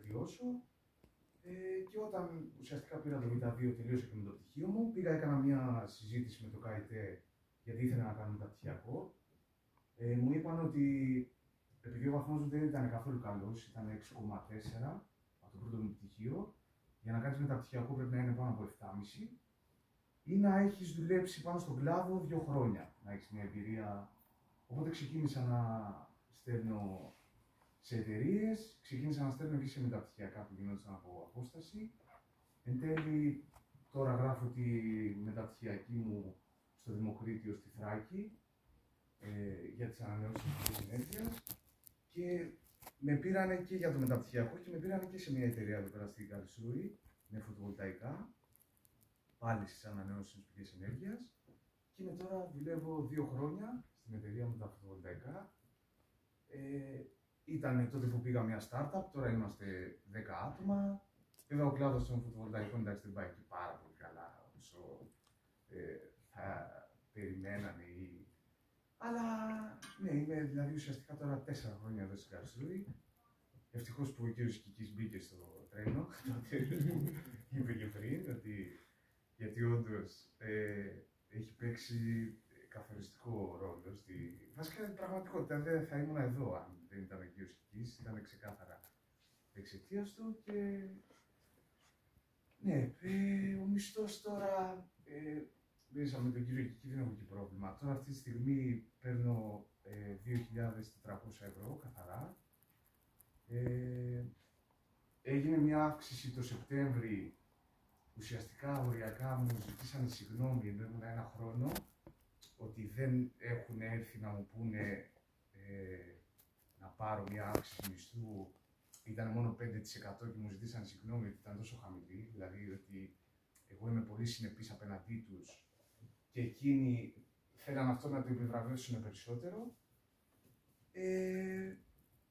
βελτιώσω. Και όταν ουσιαστικά πήρα το Β2, τελείωσα και με το πτυχίο μου. Πήγα, έκανα μια συζήτηση με το ΚΑΙΤΕ γιατί ήθελα να κάνω μεταπτυχιακό. Μου είπαν ότι επειδή ο βαθμός μου δεν ήταν καθόλου καλός, ήταν 6,4 από το πρώτο μου πτυχίο, για να κάνεις μεταπτυχιακό πρέπει να είναι πάνω από 7,5 ή να έχεις δουλέψει πάνω στον κλάδο 2 χρόνια, να έχεις μια εμπειρία. Οπότε ξεκίνησα να στέλνω σε εταιρείες, ξεκίνησα να στέλνω και σε μεταπτυχιακά που γινόντουσαν από απόσταση. Εν τέλει, τώρα γράφω τη μεταπτυχιακή μου στο Δημοκρίτιο στη Θράκη για τις ανανεώσιμες πηγές ενέργειας και με πήρανε και για το μεταπτυχιακό και με πήρανε και σε μια εταιρεία εδώ πέρα στην Καρλσρούη με φωτοβολταϊκά, πάλι στις ανανεώσιμες πηγές ενέργειας και τώρα δουλεύω 2 χρόνια στην εταιρεία με τα φωτοβολταϊκά. Ήταν τότε που πήγα μια startup, τώρα είμαστε 10 άτομα. Βέβαια ο κλάδος των φωτοβολταϊκών εντάξει δεν πάει και πάρα πολύ καλά όσο θα περιμένανε ή... Αλλά ναι, είμαι δηλαδή ουσιαστικά τώρα 4 χρόνια εδώ στην Καρλσρούη. Ευτυχώς που ο κύριος Κικής μπήκε στο τρένο, που είπε και πριν, γιατί όντως έχει παίξει καθοριστικό ρόλο στη... Βασικά την πραγματικότητα δεν θα ήμουν εδώ αν δεν ήταν ο κύριος Κικής, ήταν ξεκάθαρα εξαιτίας του και... Ναι, ο μισθός τώρα, μέσα με τον κύριο Κική δεν έχω και πρόβλημα. Τώρα αυτή τη στιγμή παίρνω 2.400 ευρώ καθαρά. Έγινε μια αύξηση το Σεπτέμβρη, ουσιαστικά οριακά μου ζητήσανε συγγνώμη ενώ ήμουν 1 χρόνο, ότι δεν έχουν έρθει να μου πούνε να πάρω μια αύξηση μισθού. Ήταν μόνο 5% και μου ζητήσαν συγγνώμη ότι ήταν τόσο χαμηλή, δηλαδή ότι εγώ είμαι πολύ συνεπής απέναντί τους και εκείνοι θέλαν αυτό να το επιβραβεύσουν περισσότερο.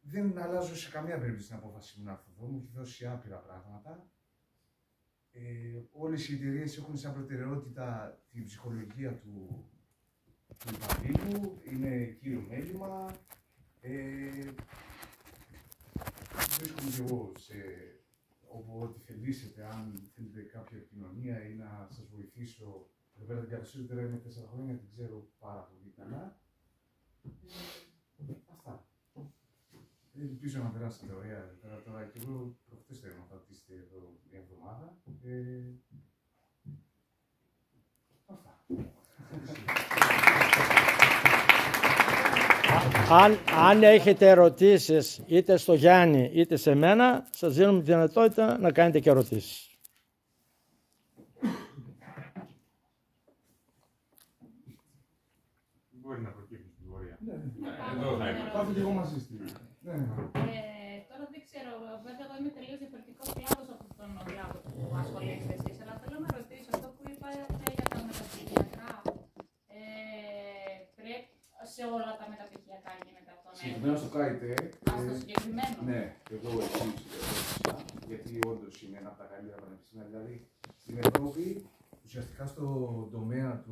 Δεν αλλάζω σε καμία περίπτωση την απόφαση μου να έρθω εδώ, μου έχει δώσει άπειρα πράγματα. Όλες οι εταιρείες έχουν σαν προτεραιότητα την ψυχολογία του υπαλλήλου, είναι κύριο μέλημα. Βρίσκομαι και εγώ όπου ό,τι θελήσετε, αν θέλετε κάποια επικοινωνία ή να σας βοηθήσω. Εδώ πέρα την Καρλσρούη τώρα είμαι 4 χρόνια, την ξέρω πάρα πολύ καλά. Αυτά. Ελπίζω να περάσετε ωραία εδώ πέρα τώρα και εγώ προχτές θέλω να θα είστε εδώ μια εβδομάδα. Αυτά. Αν έχετε ερωτήσεις είτε στο Γιάννη είτε σε μένα, σας δίνουμε τη δυνατότητα να κάνετε και ερωτήσεις. Μπορεί να προκύψει στην πορεία. Ναι. Θα έρθω και εγώ μαζί στη. Τώρα δεν ξέρω, βέβαια εγώ είμαι τελείως διαφορετικός κλάδος από τον κλάδο που ασχολείστε εσείς, αλλά θέλω να ρωτήσω αυτό που είπατε για τα μεταπτυχιακά. Πρέπει σε όλα τα μεταπτυχιακά γίνεται αυτό, ναι. Συγκεκριμένα στο ΚΑΙΤΕ. Στο συγκεκριμένο. Ναι, εδώ εσείς γιατί όντως είναι ένα από τα καλύτερα πανεπιστήμια. Δηλαδή στην Ευρώπη, ουσιαστικά στο τομέα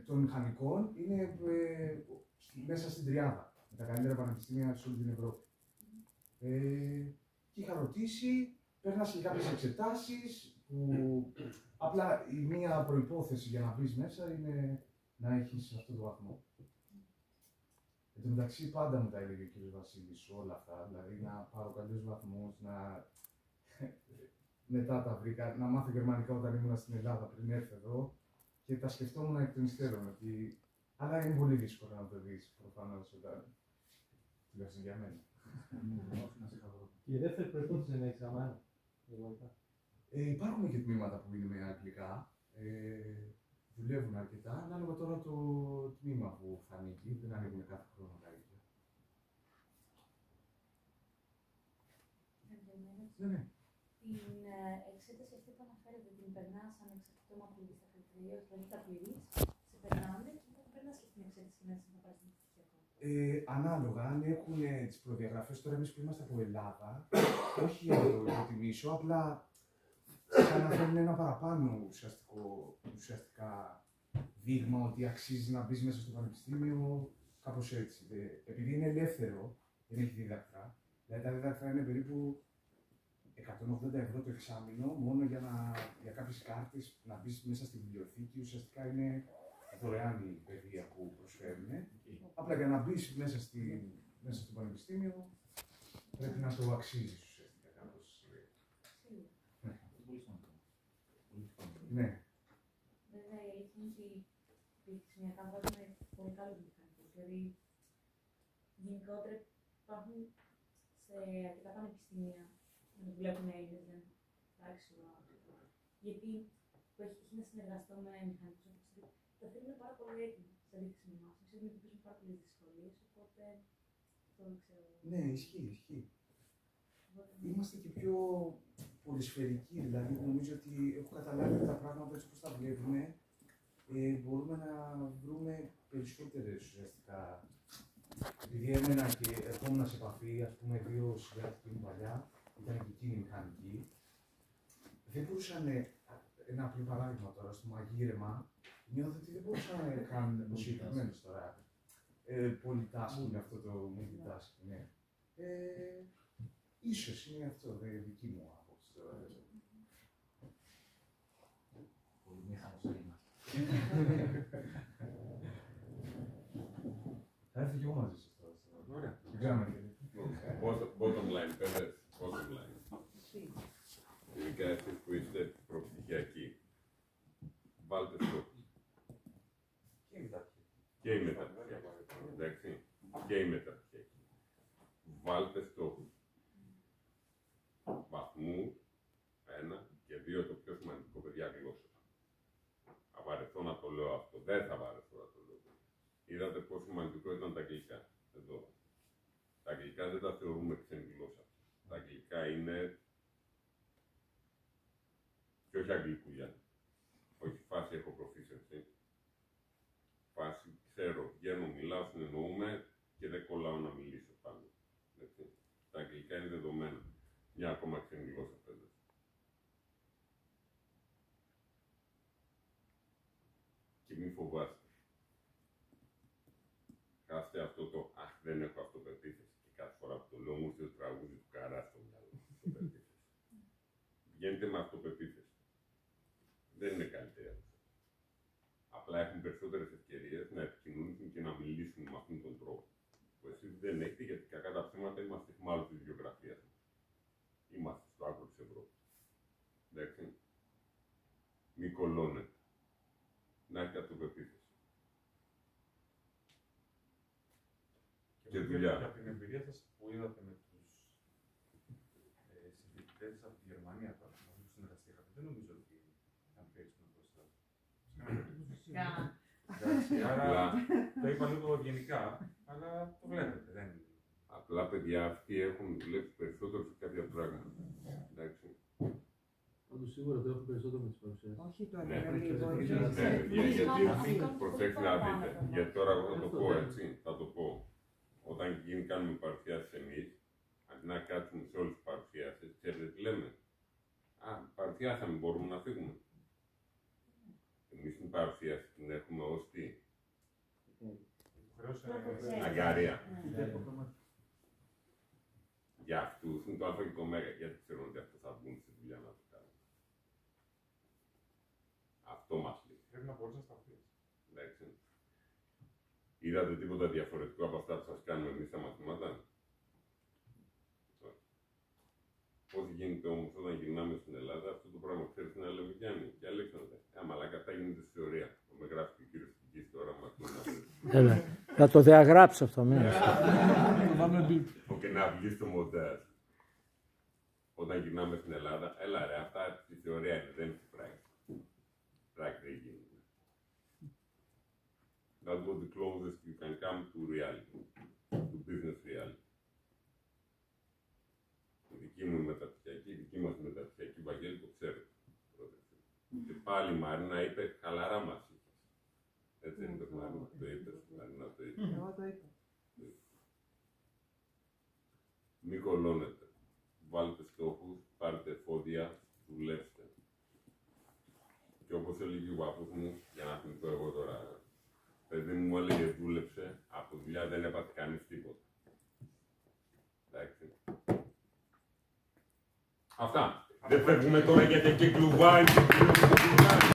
των μηχανικών, είναι μέσα στην τριάδα. Με τα καλύτερα πανεπιστήμια σε όλη την Ευρώπη. Και είχα ρωτήσει, πέρασε κάποιες εξετάσεις που απλά η μία προϋπόθεση για να μπεις μέσα είναι να έχεις αυτό το βαθμό. Εν τω μεταξύ πάντα μου τα έλεγε ο κ. Βασίλης όλα αυτά, δηλαδή να πάρω καλούς βαθμούς, να... μετά τα βρήκα, να μάθω γερμανικά όταν ήμουν στην Ελλάδα πριν έρθω εδώ και τα σκεφτόμουν εκ των υστέρων, ότι... αλλά είναι πολύ δύσκολο να το δεις προφανώς όταν... τουλάχιστον για μένα. Η δεύτερη προϋπόθεση δεν έχει γραμμένα. Υπάρχουν και τμήματα που είναι με αγγλικά. Δουλεύουν αρκετά, ανάλογα τώρα το τμήμα που θα ανοίγει, δεν ανοίγουν κάθε χρόνο τα ίδια. Ναι. Την εξέταση αυτή που αναφέρετε, την περνάς ανεξαρτήτω από τη λίστα κριτηρίων, δηλαδή τα πληρείς, σε περνάνε και μετά περνάς και στην εξέταση μέσα να πάρεις την πτυχιακό. Ανάλογα, αν έχουν τις προδιαγραφές, τώρα εμείς που είμαστε από Ελλάδα, όχι για να το υποτιμήσω, απλά σαν να θέλουν ένα παραπάνω ουσιαστικά δείγμα ότι αξίζει να μπεις μέσα στο πανεπιστήμιο, κάπως έτσι. Επειδή είναι ελεύθερο, δεν έχει δίδακτρα, Δηλαδή τα δίδακτρα είναι περίπου 180 ευρώ το εξάμηνο, μόνο για κάποιες κάρτες να μπεις μέσα στη βιβλιοθήκη. Ουσιαστικά είναι δωρεάν η παιδεία που προσφέρουν. Απλά για να μπεις μέσα στο πανεπιστήμιο πρέπει να το αξίζεις ουσιαστικά κάπως. Ναι. Βέβαια, η αλήθεια είναι ότι επιστημιακά βάζουμε πολύ καλούς μηχανικούς. Δηλαδή, γενικότερα υπάρχουν σε αρκετά πανεπιστήμια που δουλεύουν Έλληνες, δεν εντάξει, γιατί έχει να συνεργαστώ με μηχανικούς όπως τα θέλουν πάρα πολύ έτοιμοι σε αντίθεση με εμάς. Εμείς αντιμετωπίζουμε πάρα πολλές δυσκολίες, οπότε αυτό δεν ξέρω. Ναι, ισχύει. Είμαστε και πιο πολυσφαιρικοί, δηλαδή νομίζω ότι έχω καταλάβει ότι τα πράγματα έτσι όπως τα βλέπουμε μπορούμε να βρούμε περισσότερες ουσιαστικά. Επειδή έμενα και ερχόμουν σε επαφή, ας πούμε, 2 συνεργάτες που είναι παλιά, ήταν και εκείνοι μηχανικοί, δεν μπορούσαν, ένα απλό παράδειγμα τώρα, στο μαγείρεμα, νιώθω ότι δεν μπορούσαν να κάνουν το συγκεκριμένο τώρα. Πολυτάσκινγκ αυτό το multitasking, ναι. Ίσως είναι αυτό, δική μου άποψη τώρα. Πολύ μήχανος Έλληνας. Θα έρθω κι εγώ μαζί σας τώρα. Ωραία. Δεν ξέραμε. Bottom line, παιδες, bottom line. Ειδικά εσείς που είστε προπτυχιακοί, βάλτε στόχους. Και οι μεταπτυχιακοί. Εντάξει, και οι μεταπτυχιακοί. Βάλτε στόχους. Βαθμούς, 1 και 2 το πιο σημαντικό, παιδιά, γλώσσα. Θα βαρεθώ να το λέω αυτό. Δεν θα βαρεθώ να το λέω. Είδατε πόσο σημαντικό ήταν τα αγγλικά. Εδώ. Τα αγγλικά δεν τα θεωρούμε ξένη γλώσσα. Τα αγγλικά είναι και όχι αγγλικούλια. Όχι φάση έχω proficiency. Φάση ξέρω, βγαίνω, μιλάω, συνεννοούμε και δεν κολλάω να μιλήσω πάνω. Έτσι. Τα αγγλικά είναι δεδομένα. Μια ακόμα ξένη γλώσσα, παιδιά. Και μην φοβάστε. Χάστε αυτό το «Αχ, δεν έχω αυτοπεποίθηση» και κάθε φορά που το λέω μου το τραγούδι του Καρά στο μυαλό μου. Αυτοπεποίθηση. Βγαίνετε με αυτοπεποίθηση. Δεν είναι καλύτερα. Απλά έχουν περισσότερες ευκαιρίες να επικοινωνήσουν και να μιλήσουν με αυτόν τον τρόπο. Που εσείς δεν έχετε, γιατί κακά τα ψέματα είμαστε μάλλον της βιογραφίας μας. Είμαστε στο άκρο της Ευρώπης. Εντάξει. Μη κολλώνετε. Να έχετε αυτοπεποίθηση. Και δουλειά. Από την εμπειρία σας που είδατε με τους συντηρητές από τη Γερμανία, τώρα που συνεργαστήκατε, δεν νομίζω ότι ήταν περισσότερο μπροστά. Άρα το είπα λίγο γενικά, αλλά το βλέπετε, δεν είναι. Απλά παιδιά αυτοί έχουν δουλέψει περισσότερο σε κάποια πράγματα. Εντάξει. Πάντως σίγουρα το έχω περισσότερο με τις παρουσιάσεις. Όχι τώρα, Ναι, λίγο. γιατί προσέξτε να δείτε. Γιατί τώρα εγώ θα το πω έτσι, θα το πω. Όταν κάνουμε παρουσιάσεις εμείς, αντί να κάτσουμε σε όλες τις παρουσιάσεις, ξέρετε τι λέμε. Α, παρουσιάσαμε, μπορούμε να φύγουμε. Εμείς την παρουσίαση την έχουμε ως τι. Αγκάρια. Για αυτούς είναι το α και το ω, γιατί ξέρουν ότι αυτό θα βγουν στη δουλειά να το κάνουν. Αυτό μας λέει. Πρέπει να μπορείς να σταθείς. Εντάξει. Είδατε τίποτα διαφορετικό από αυτά που σας κάνουμε εμείς τα μαθήματα. Πώς γίνεται όμως όταν γυρνάμε στην Ελλάδα, αυτό το πράγμα ξέρεις να λέμε Γιάννη και Αλέξανδρα. Μαλάκα, αυτά γίνεται στη θεωρία. Με γράφει και ο κύριος Τικής τώρα μας. Θα το διαγράψω αυτό, μήνα. Και να βγει στο μοντάζ. Όταν γυρνάμε στην Ελλάδα, έλα ρε, αυτά στη θεωρία είναι, δεν είναι στην πράξη. Πράξη δεν γίνεται. That's what the closest you can come to reality, to business reality. Η δική μου μεταπτυχιακή, η δική μας μεταπτυχιακή Βαγγέλη το ξέρετε. Και πάλι η Μαρίνα είπε, χαλαρά μας είπες. Έτσι δεν είπε Μαρίνα, το είπες, Μαρίνα το είπε. Εγώ το είπα. Μην κολλώνετε. Βάλτε στόχους, πάρτε εφόδια, δουλέψτε. Και όπως έλεγε ο παππούς μου, για να θυμηθώ εγώ τώρα, παιδί μου έλεγε δούλεψε, από δουλειά δεν έπαθε κανείς τίποτα. Εντάξει. Αυτά. Δεν φεύγουμε τώρα γιατί εκεί κλουβάει.